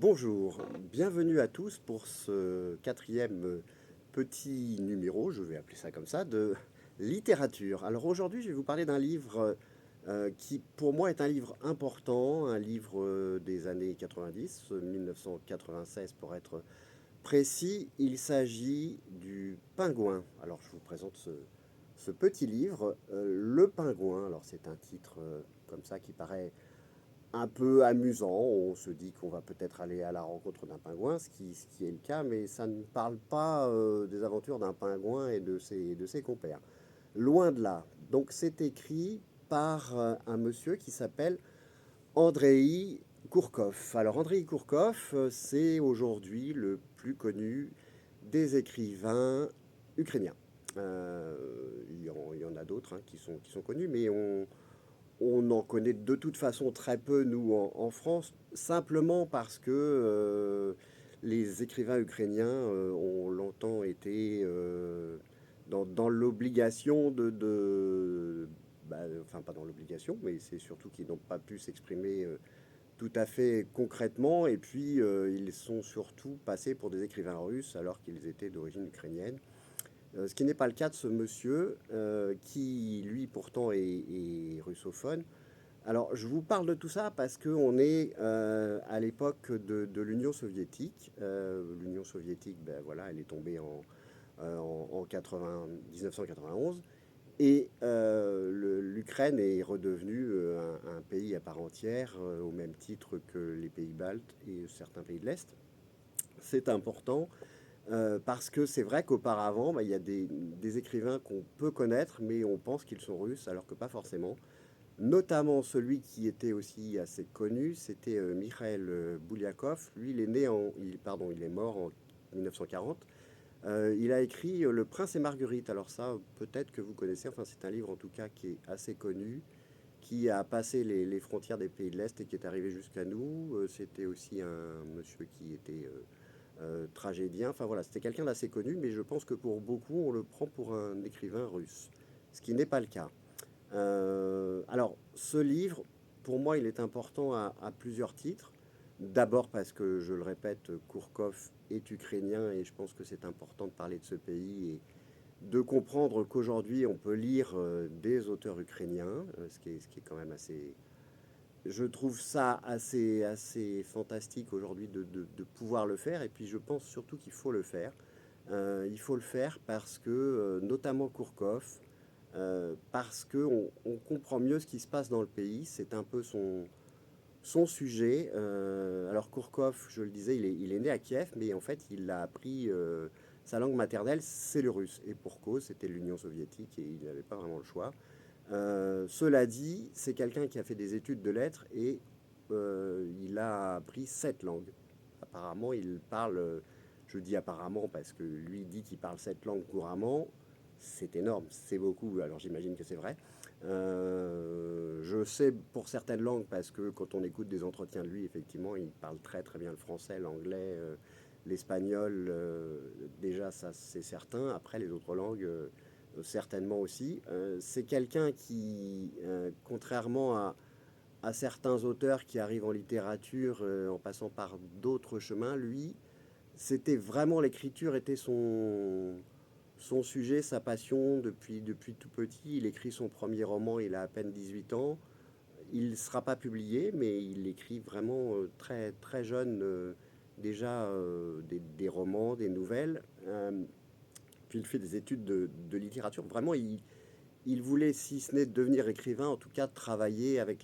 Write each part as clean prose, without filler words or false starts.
Bonjour, bienvenue à tous pour ce quatrième petit numéro, je vais appeler ça comme ça, de littérature. Alors aujourd'hui, je vais vous parler d'un livre qui pour moi est un livre important, un livre des années 90, 1996 pour être précis. Il s'agit du Pingouin. Alors je vous présente ce petit livre, Le Pingouin. Alors c'est un titre comme ça qui paraît un peu amusant. On se dit qu'on va peut-être aller à la rencontre d'un pingouin, ce qui est le cas, mais ça ne parle pas des aventures d'un pingouin et de ses compères. Loin de là. Donc c'est écrit par un monsieur qui s'appelle Andrei Kourkov. Alors Andrei Kourkov, c'est aujourd'hui le plus connu des écrivains ukrainiens. Il y en a d'autres hein, qui sont connus, mais on en connaît de toute façon très peu, nous, en France, simplement parce que les écrivains ukrainiens ont longtemps été dans l'obligation enfin pas dans l'obligation, mais c'est surtout qu'ils n'ont pas pu s'exprimer tout à fait concrètement, et puis ils sont surtout passés pour des écrivains russes alors qu'ils étaient d'origine ukrainienne. Ce qui n'est pas le cas de ce monsieur, qui lui pourtant est russophone. Alors, je vous parle de tout ça parce qu'on est à l'époque de l'Union soviétique. L'Union soviétique, ben voilà, elle est tombée en 1991. Et l'Ukraine est redevenue un pays à part entière, au même titre que les pays baltes et certains pays de l'Est. C'est important parce que c'est vrai qu'auparavant, bah, il y a des écrivains qu'on peut connaître, mais on pense qu'ils sont russes, alors que pas forcément. Notamment celui qui était aussi assez connu, c'était Mikhail Bouliakov. Lui, il est mort en 1940. Il a écrit Le Prince et Marguerite. Alors ça, peut-être que vous connaissez. Enfin, c'est un livre en tout cas qui est assez connu, qui a passé les frontières des pays de l'Est et qui est arrivé jusqu'à nous. C'était aussi un monsieur qui était tragédien. Enfin voilà, c'était quelqu'un d'assez connu, mais je pense que pour beaucoup, on le prend pour un écrivain russe, ce qui n'est pas le cas. Alors, ce livre, pour moi, il est important à plusieurs titres. D'abord parce que, je le répète, Kourkov est ukrainien et je pense que c'est important de parler de ce pays et de comprendre qu'aujourd'hui, on peut lire des auteurs ukrainiens, ce qui est quand même assez... Je trouve ça assez fantastique aujourd'hui de pouvoir le faire, et puis je pense surtout qu'il faut le faire. Il faut le faire parce que, notamment Kourkov, parce qu'on on comprend mieux ce qui se passe dans le pays. C'est un peu son sujet. Alors Kourkov, je le disais, il est né à Kiev, mais en fait, il a appris sa langue maternelle, c'est le russe. Et pour cause, c'était l'Union soviétique et il n'avait pas vraiment le choix. Cela dit, c'est quelqu'un qui a fait des études de lettres et il a appris 7 langues. Apparemment, il parle, je dis apparemment parce que lui dit qu'il parle 7 langues couramment. C'est énorme, c'est beaucoup, alors j'imagine que c'est vrai. Je sais pour certaines langues parce que quand on écoute des entretiens de lui, effectivement, il parle très très bien le français, l'anglais, l'espagnol, déjà ça c'est certain. Après les autres langues, certainement aussi. C'est quelqu'un qui, contrairement à certains auteurs qui arrivent en littérature en passant par d'autres chemins, lui, c'était vraiment l'écriture était son sujet, sa passion depuis tout petit. Il écrit son premier roman, il a à peine 18 ans. Il ne sera pas publié, mais il écrit vraiment très, très jeune déjà des romans, des nouvelles. Puis il fait des études de littérature. Vraiment, il voulait, si ce n'est devenir écrivain, en tout cas travailler avec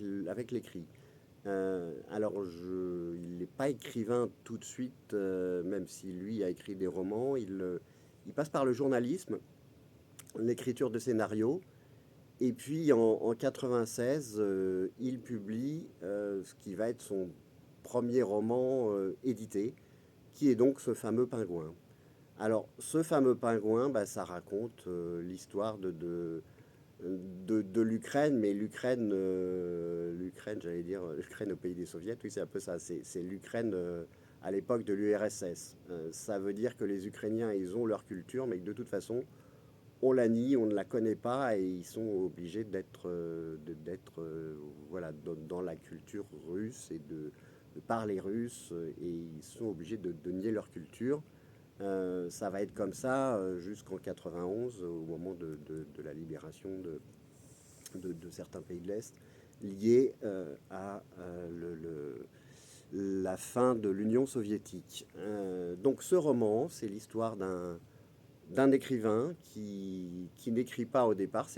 l'écrit. Alors, il n'est pas écrivain tout de suite, même si lui a écrit des romans. Il passe par le journalisme, l'écriture de scénarios. Et puis en 96, il publie ce qui va être son premier roman édité, qui est donc ce fameux Pingouin. Alors, ce fameux Pingouin, bah, ça raconte l'histoire de l'Ukraine, mais l'Ukraine, j'allais dire, l'Ukraine au pays des soviets, oui, c'est un peu ça, c'est l'Ukraine à l'époque de l'URSS. Ça veut dire que les Ukrainiens, ils ont leur culture, mais que de toute façon, on la nie, on ne la connaît pas, et ils sont obligés d'être voilà, dans la culture russe et par les Russes et ils sont obligés de nier leur culture. Ça va être comme ça jusqu'en 91, au moment de la libération de certains pays de l'Est, liés à la fin de l'Union soviétique. Donc ce roman, c'est l'histoire d'un écrivain qui n'écrit pas au départ.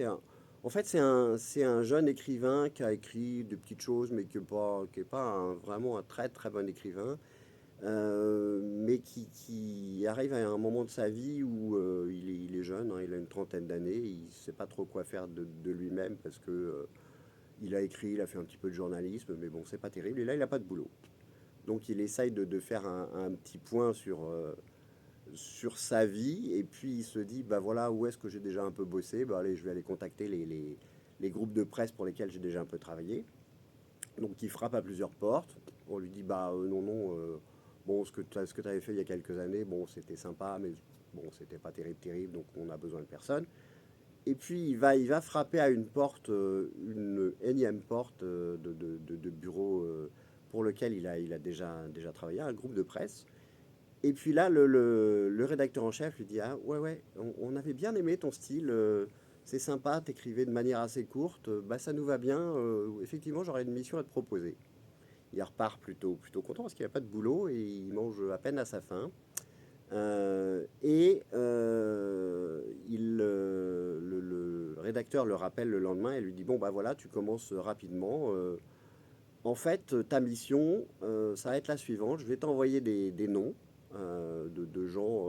En fait, c'est un jeune écrivain qui a écrit des petites choses, mais qui est pas vraiment un très très bon écrivain, mais qui arrive à un moment de sa vie où il est jeune, hein, il a une trentaine d'années, il ne sait pas trop quoi faire de lui-même parce que il a écrit, il a fait un petit peu de journalisme, mais bon, c'est pas terrible. Et là, il n'a pas de boulot. Donc, il essaye de faire un petit point sur sa vie, et puis il se dit, bah voilà, où est-ce que j'ai déjà un peu bossé? Bah allez, je vais aller contacter les groupes de presse pour lesquels j'ai déjà un peu travaillé. Donc il frappe à plusieurs portes. On lui dit, bah non, non, bon, ce que tu avais fait il y a quelques années, bon, c'était sympa, mais bon, c'était pas terrible, terrible, donc on a besoin de personne. Et puis il va frapper à une porte, une énième porte de bureau pour lequel il a déjà travaillé, un groupe de presse. Et puis là, le rédacteur en chef lui dit, ah ouais, ouais, on avait bien aimé ton style, c'est sympa, t'écrivais de manière assez courte, bah ça nous va bien, effectivement j'aurais une mission à te proposer. Il repart plutôt content parce qu'il n'a pas de boulot et il mange à peine à sa faim. Le rédacteur le rappelle le lendemain et lui dit, bon bah voilà, tu commences rapidement. En fait, ta mission, ça va être la suivante. Je vais t'envoyer des noms de gens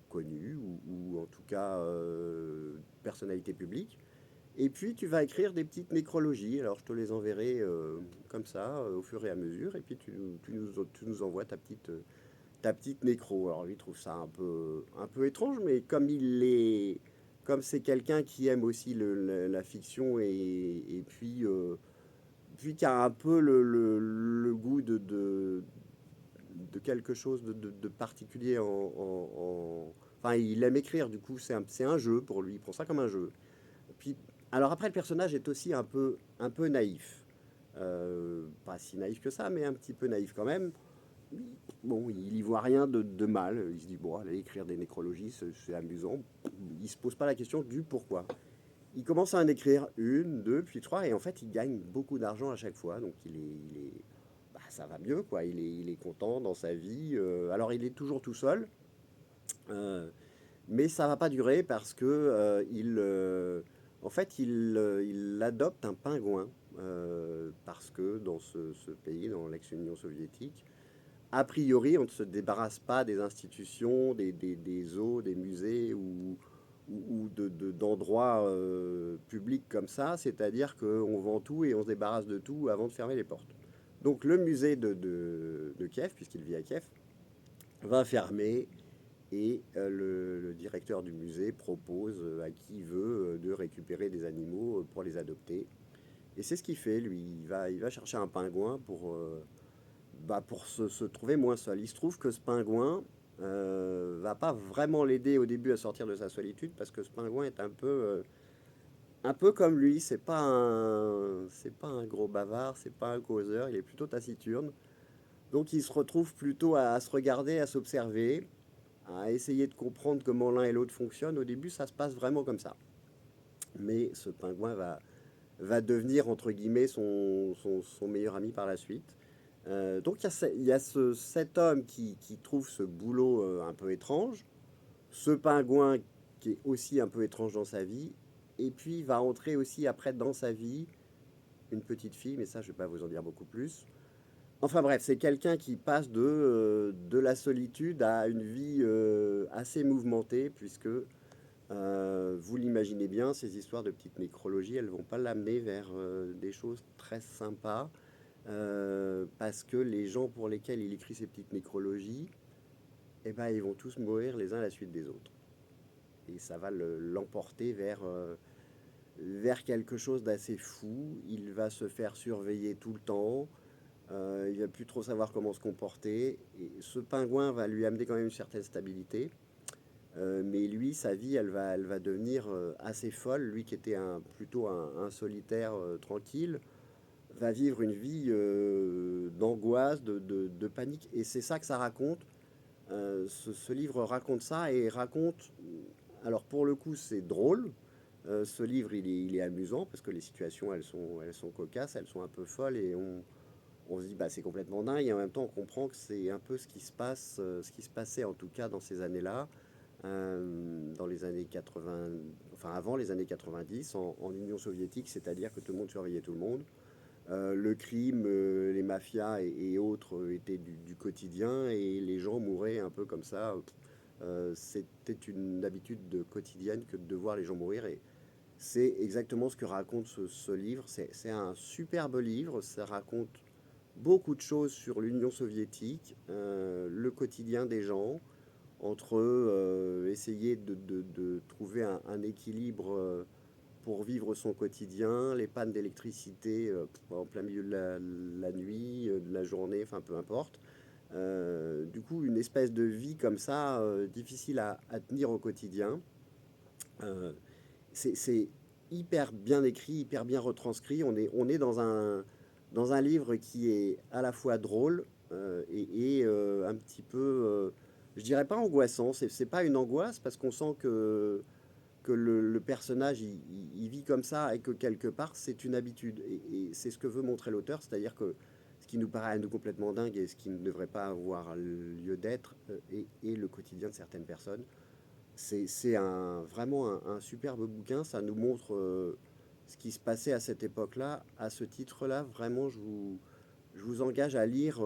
connus ou en tout cas personnalités publiques. Et puis tu vas écrire des petites nécrologies. Alors je te les enverrai comme ça au fur et à mesure. Et puis tu nous envoies ta petite nécro. Alors lui il trouve ça un peu étrange, mais comme c'est quelqu'un qui aime aussi la fiction et puis qui a un peu le goût de quelque chose de particulier Enfin, il aime écrire, du coup, c'est un jeu pour lui, il prend ça comme un jeu. Puis, alors après, le personnage est aussi un peu naïf. Pas si naïf que ça, mais un petit peu naïf quand même. Bon, il y voit rien de mal. Il se dit, bon, allez, écrire des nécrologies, c'est amusant. Il se pose pas la question du pourquoi. Il commence à en écrire une, deux, puis trois, et en fait, il gagne beaucoup d'argent à chaque fois. Donc, bah, ça va mieux, quoi. Il est content dans sa vie. Alors, il est toujours tout seul, euh, mais ça va pas durer parce que en fait, il adopte un pingouin parce que dans ce pays, dans l'ex-Union soviétique, a priori, on ne se débarrasse pas des institutions, des zoos, des musées ou d'endroits publics comme ça. C'est-à-dire qu'on vend tout et on se débarrasse de tout avant de fermer les portes. Donc le musée de Kiev, puisqu'il vit à Kiev, va fermer et le directeur du musée propose à qui veut de récupérer des animaux pour les adopter. Et c'est ce qu'il fait, lui. Il va chercher un pingouin bah, pour se trouver moins seul. Il se trouve que ce pingouin va pas vraiment l'aider au début à sortir de sa solitude parce que ce pingouin est un peu comme lui. C'est pas un gros bavard, c'est pas un causeur, il est plutôt taciturne. Donc il se retrouve plutôt à se regarder, à s'observer, à essayer de comprendre comment l'un et l'autre fonctionnent. Au début, ça se passe vraiment comme ça. Mais ce pingouin va devenir, entre guillemets, son meilleur ami par la suite. Donc il y a cet homme qui trouve ce boulot un peu étrange, ce pingouin qui est aussi un peu étrange dans sa vie, et puis il va entrer aussi après dans sa vie une petite fille, mais ça je ne vais pas vous en dire beaucoup plus. Enfin bref, c'est quelqu'un qui passe de la solitude à une vie assez mouvementée, puisque vous l'imaginez bien, ces histoires de petites nécrologies, elles vont pas l'amener vers des choses très sympas. Parce que les gens pour lesquels il écrit ces petites nécrologies, eh ben, ils vont tous mourir les uns à la suite des autres. Et ça va l'emporter vers quelque chose d'assez fou. Il va se faire surveiller tout le temps. Il va plus trop savoir comment se comporter. Et ce pingouin va lui amener quand même une certaine stabilité. Mais lui, sa vie, elle va devenir assez folle. Lui qui était plutôt un solitaire tranquille, va vivre une vie d'angoisse, de panique. Et c'est ça que ça raconte. Ce livre raconte ça et raconte... Alors pour le coup, c'est drôle. Ce livre, il est amusant parce que les situations, elles sont cocasses, elles sont un peu folles et on se dit, bah, c'est complètement dingue. Et en même temps, on comprend que c'est un peu ce qui se passe, ce qui se passait en tout cas dans ces années-là, dans les années 80, enfin avant les années 90, en Union soviétique, c'est-à-dire que tout le monde surveillait tout le monde. Le crime, les mafias et autres étaient du quotidien et les gens mouraient un peu comme ça. C'était une habitude quotidienne que de voir les gens mourir et c'est exactement ce que raconte ce livre. C'est un superbe livre, ça raconte beaucoup de choses sur l'Union soviétique, le quotidien des gens, entre essayer de trouver un équilibre pour vivre son quotidien, les pannes d'électricité en plein milieu de la nuit, de la journée, enfin peu importe. Du coup, une espèce de vie comme ça, difficile à tenir au quotidien. Euh, c'est hyper bien écrit, hyper bien retranscrit. On est dans un livre qui est à la fois drôle un petit peu, je dirais pas angoissant. C'est pas une angoisse parce qu'on sent que le personnage il vit comme ça et que quelque part c'est une habitude. Et c'est ce que veut montrer l'auteur, c'est-à-dire que ce qui nous paraît à nous complètement dingue et ce qui ne devrait pas avoir lieu d'être est le quotidien de certaines personnes. C'est vraiment un superbe bouquin, ça nous montre ce qui se passait à cette époque-là. À ce titre-là, vraiment, je vous engage à lire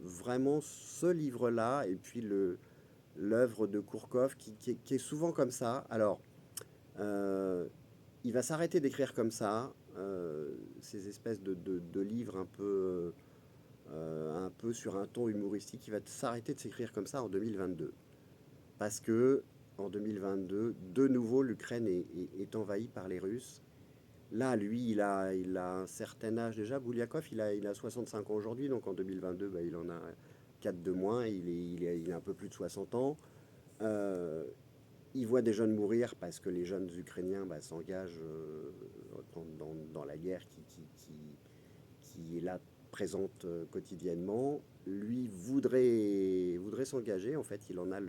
vraiment ce livre-là et puis l'œuvre de Kourkov qui est souvent comme ça. Alors, euh, il va s'arrêter d'écrire comme ça, ces espèces de livres un peu sur un ton humoristique. Il va s'arrêter de s'écrire comme ça en 2022. Parce que en 2022, de nouveau, l'Ukraine est envahie par les Russes. Là, lui, il a un certain âge déjà. Bouliakov, il a 65 ans aujourd'hui, donc en 2022, bah, il en a 4 de moins. Il a un peu plus de 60 ans. Euh, il voit des jeunes mourir parce que les jeunes Ukrainiens bah, s'engagent dans la guerre qui est là présente quotidiennement. Lui voudrait s'engager. En fait, il en a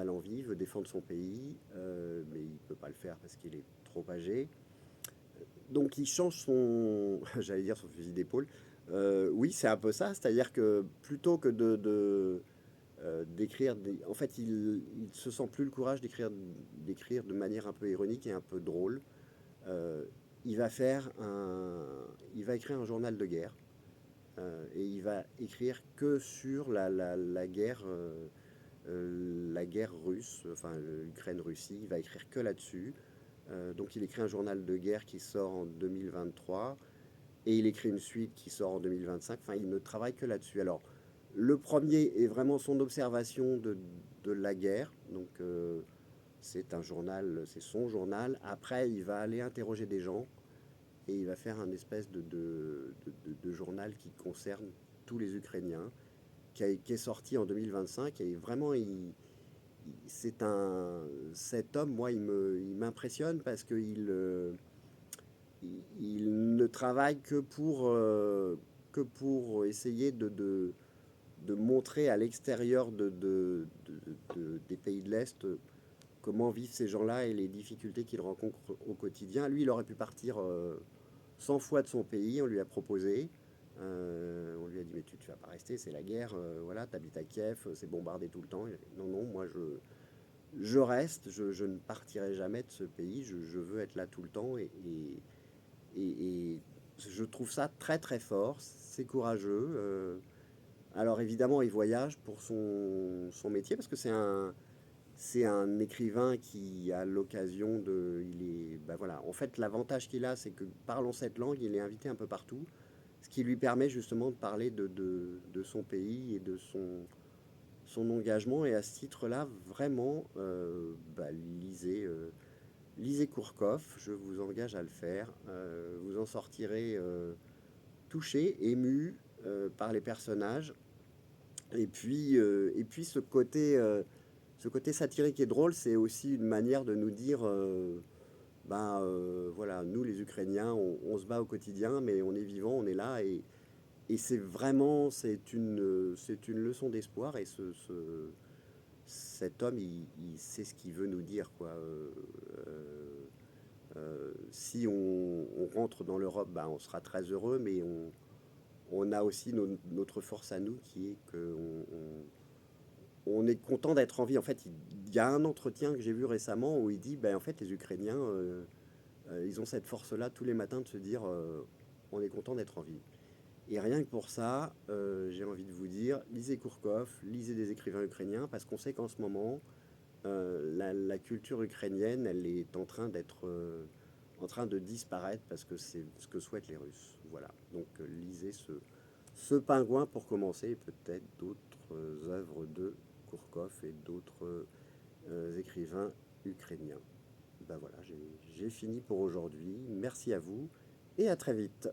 l'envie, il veut défendre son pays, mais il ne peut pas le faire parce qu'il est trop âgé. Donc il change son, j'allais dire son fusil d'épaule. Oui, c'est un peu ça, c'est-à-dire que plutôt que d'écrire, en fait, il se sent plus le courage d'écrire de manière un peu ironique et un peu drôle. Euh, il va écrire un journal de guerre et il va écrire que sur la guerre russe, enfin l'Ukraine-Russie, il va écrire que là-dessus. Donc il écrit un journal de guerre qui sort en 2023 et il écrit une suite qui sort en 2025. Enfin, il ne travaille que là-dessus. Alors, le premier est vraiment son observation de la guerre. Donc, c'est un journal, c'est son journal. Après, il va aller interroger des gens et il va faire un espèce de journal qui concerne tous les Ukrainiens, qui est sorti en 2025 et vraiment, c'est cet homme, moi, il m'impressionne parce il ne travaille que pour essayer de montrer à l'extérieur des pays de l'Est comment vivent ces gens-là et les difficultés qu'ils rencontrent au quotidien. Lui, il aurait pu partir 100 fois de son pays, on lui a proposé. On lui a dit, mais tu vas pas rester, c'est la guerre, voilà, t'habites à Kiev, c'est bombardé tout le temps. Il a dit, non, non, moi je reste, je ne partirai jamais de ce pays, je veux être là tout le temps et je trouve ça très très fort, c'est courageux. Alors évidemment, il voyage pour son métier parce que c'est un écrivain qui a l'occasion de... Il est, ben voilà. En fait, l'avantage qu'il a, c'est que parlant cette langue, il est invité un peu partout, ce qui lui permet justement de parler de son pays et de son engagement. Et à ce titre-là, vraiment, bah, lisez Kourkov, je vous engage à le faire. Vous en sortirez touché, ému par les personnages. Et puis ce côté satirique et drôle, c'est aussi une manière de nous dire voilà, nous les Ukrainiens, on se bat au quotidien, mais on est vivant, on est là, et c'est vraiment, c'est une leçon d'espoir, et cet homme, il sait ce qu'il veut nous dire, quoi. Si on rentre dans l'Europe, bah, on sera très heureux, mais on a aussi notre force à nous, qui est que on est content d'être en vie. En fait, il y a un entretien que j'ai vu récemment où il dit, ben, en fait, les Ukrainiens, ils ont cette force-là tous les matins de se dire, on est content d'être en vie. Et rien que pour ça, j'ai envie de vous dire, lisez Kourkov, lisez des écrivains ukrainiens, parce qu'on sait qu'en ce moment, la culture ukrainienne, elle est en train de disparaître, parce que c'est ce que souhaitent les Russes. Voilà. Donc lisez ce pingouin pour commencer, et peut-être d'autres œuvres de Kourkov et d'autres écrivains ukrainiens. Ben voilà, j'ai fini pour aujourd'hui. Merci à vous et à très vite.